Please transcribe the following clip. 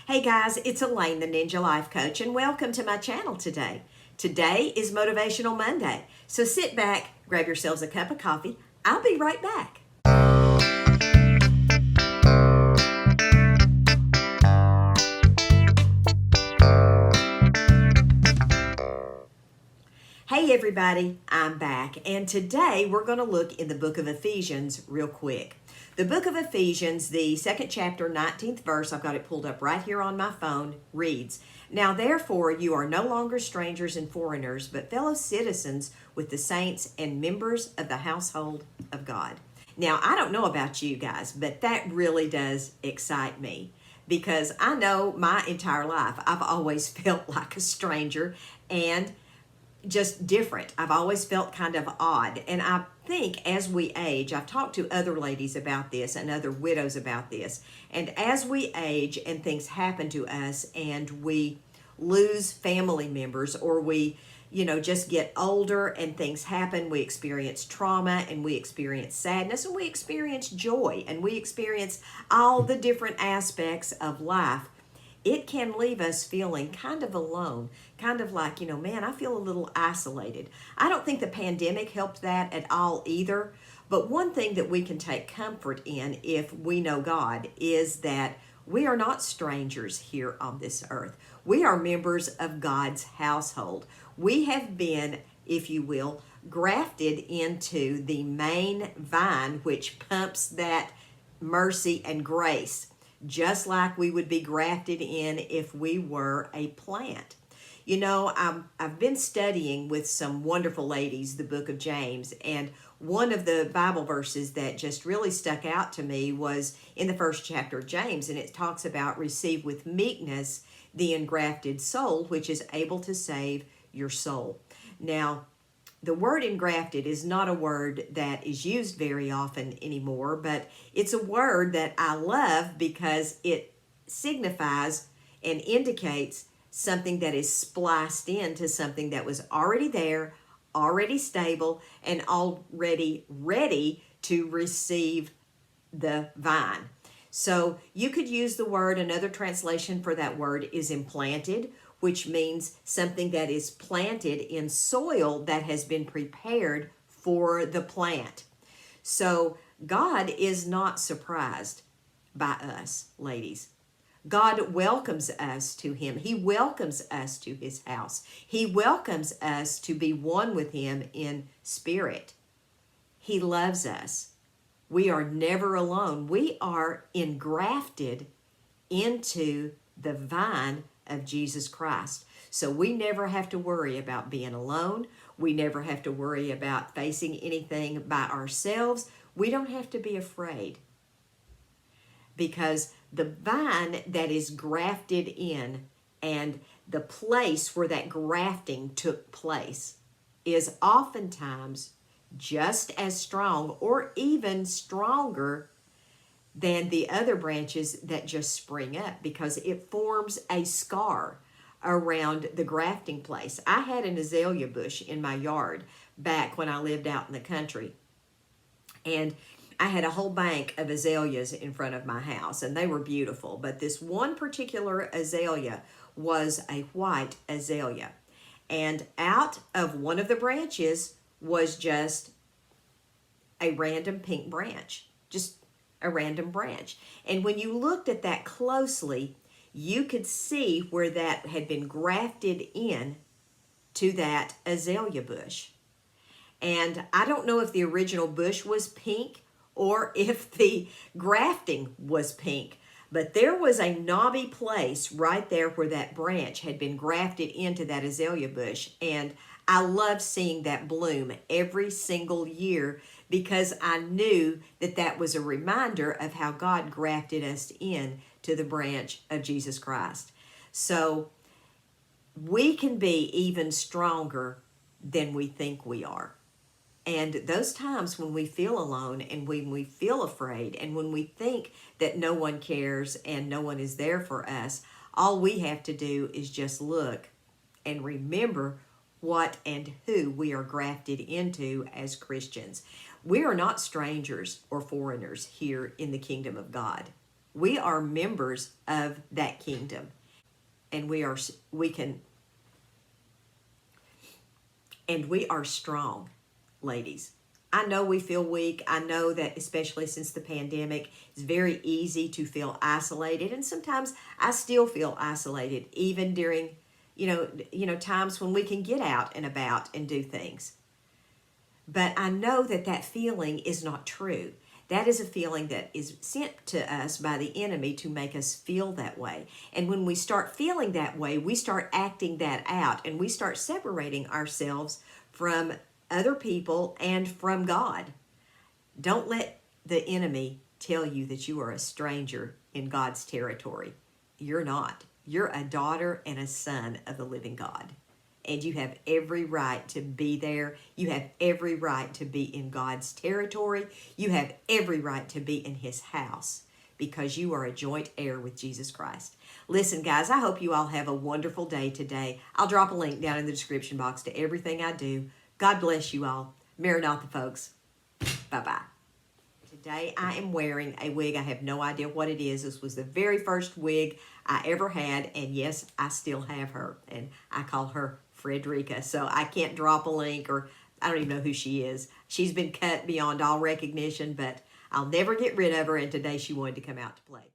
Hey guys, it's Elaine, the Ninja Life Coach, and welcome to my channel today. Today is Motivational Monday, so sit back, grab yourselves a cup of coffee. I'll be right back. Hey everybody, I'm back, and today we're going to look in the book of Ephesians real quick. The book of Ephesians, the second chapter, 19th verse, I've got it pulled up right here on my phone, reads, "Now therefore you are no longer strangers and foreigners, but fellow citizens with the saints and members of the household of God." Now, I don't know about you guys, but that really does excite me because I know my entire life I've always felt like a stranger and just different. I've always felt kind of odd. And I think as we age, I've talked to other ladies about this and other widows about this. And as we age and things happen to us and we lose family members or we, just get older and things happen, we experience trauma and we experience sadness and we experience joy and we experience all the different aspects of life. It can leave us feeling kind of alone, kind of like, man, I feel a little isolated. I don't think the pandemic helped that at all either. But one thing that we can take comfort in if we know God is that we are not strangers here on this earth. We are members of God's household. We have been, if you will, grafted into the main vine which pumps that mercy and grace, just like we would be grafted in if we were a plant. I've been studying with some wonderful ladies the book of James, and one of the Bible verses that just really stuck out to me was in the first chapter of James, and it talks about receive with meekness the engrafted soul, which is able to save your soul. Now, the word engrafted is not a word that is used very often anymore, but it's a word that I love because it signifies and indicates something that is spliced into something that was already there, already stable, and already ready to receive the vine. So you could use the word, another translation for that word is implanted, which means something that is planted in soil that has been prepared for the plant. So God is not surprised by us, ladies. God welcomes us to Him. He welcomes us to His house. He welcomes us to be one with Him in spirit. He loves us. We are never alone. We are engrafted into the vine of Jesus Christ. So we never have to worry about being alone. We never have to worry about facing anything by ourselves. We don't have to be afraid because the vine that is grafted in and the place where that grafting took place is oftentimes just as strong or even stronger than the other branches that just spring up because it forms a scar around the grafting place. I had an azalea bush in my yard back when I lived out in the country, and I had a whole bank of azaleas in front of my house, and they were beautiful, but this one particular azalea was a white azalea, and out of one of the branches was just a random pink branch, just a random branch. And when you looked at that closely, you could see where that had been grafted in to that azalea bush. And I don't know if the original bush was pink or if the grafting was pink, but there was a knobby place right there where that branch had been grafted into that azalea bush. And I love seeing that bloom every single year because I knew that that was a reminder of how God grafted us in to the branch of Jesus Christ. So we can be even stronger than we think we are. And those times when we feel alone and when we feel afraid and when we think that no one cares and no one is there for us, all we have to do is just look and remember what and who we are grafted into as Christians. We are not strangers or foreigners here in the kingdom of God. We are members of that kingdom, and we are strong, ladies. I know we feel weak. I know that especially since the pandemic, it's very easy to feel isolated, and sometimes I still feel isolated even during times when we can get out and about and do things. But I know that that feeling is not true. That is a feeling that is sent to us by the enemy to make us feel that way. And when we start feeling that way, we start acting that out, and we start separating ourselves from other people and from God. Don't let the enemy tell you that you are a stranger in God's territory. You're not. You're a daughter and a son of the living God. And you have every right to be there. You have every right to be in God's territory. You have every right to be in his house because you are a joint heir with Jesus Christ. Listen, guys, I hope you all have a wonderful day today. I'll drop a link down in the description box to everything I do. God bless you all. Maranatha, folks. Bye-bye. Today I am wearing a wig. I have no idea what it is. This was the very first wig I ever had, and yes, I still have her, and I call her Frederica, so I can't drop a link, or I don't even know who she is. She's been cut beyond all recognition, but I'll never get rid of her, and today she wanted to come out to play.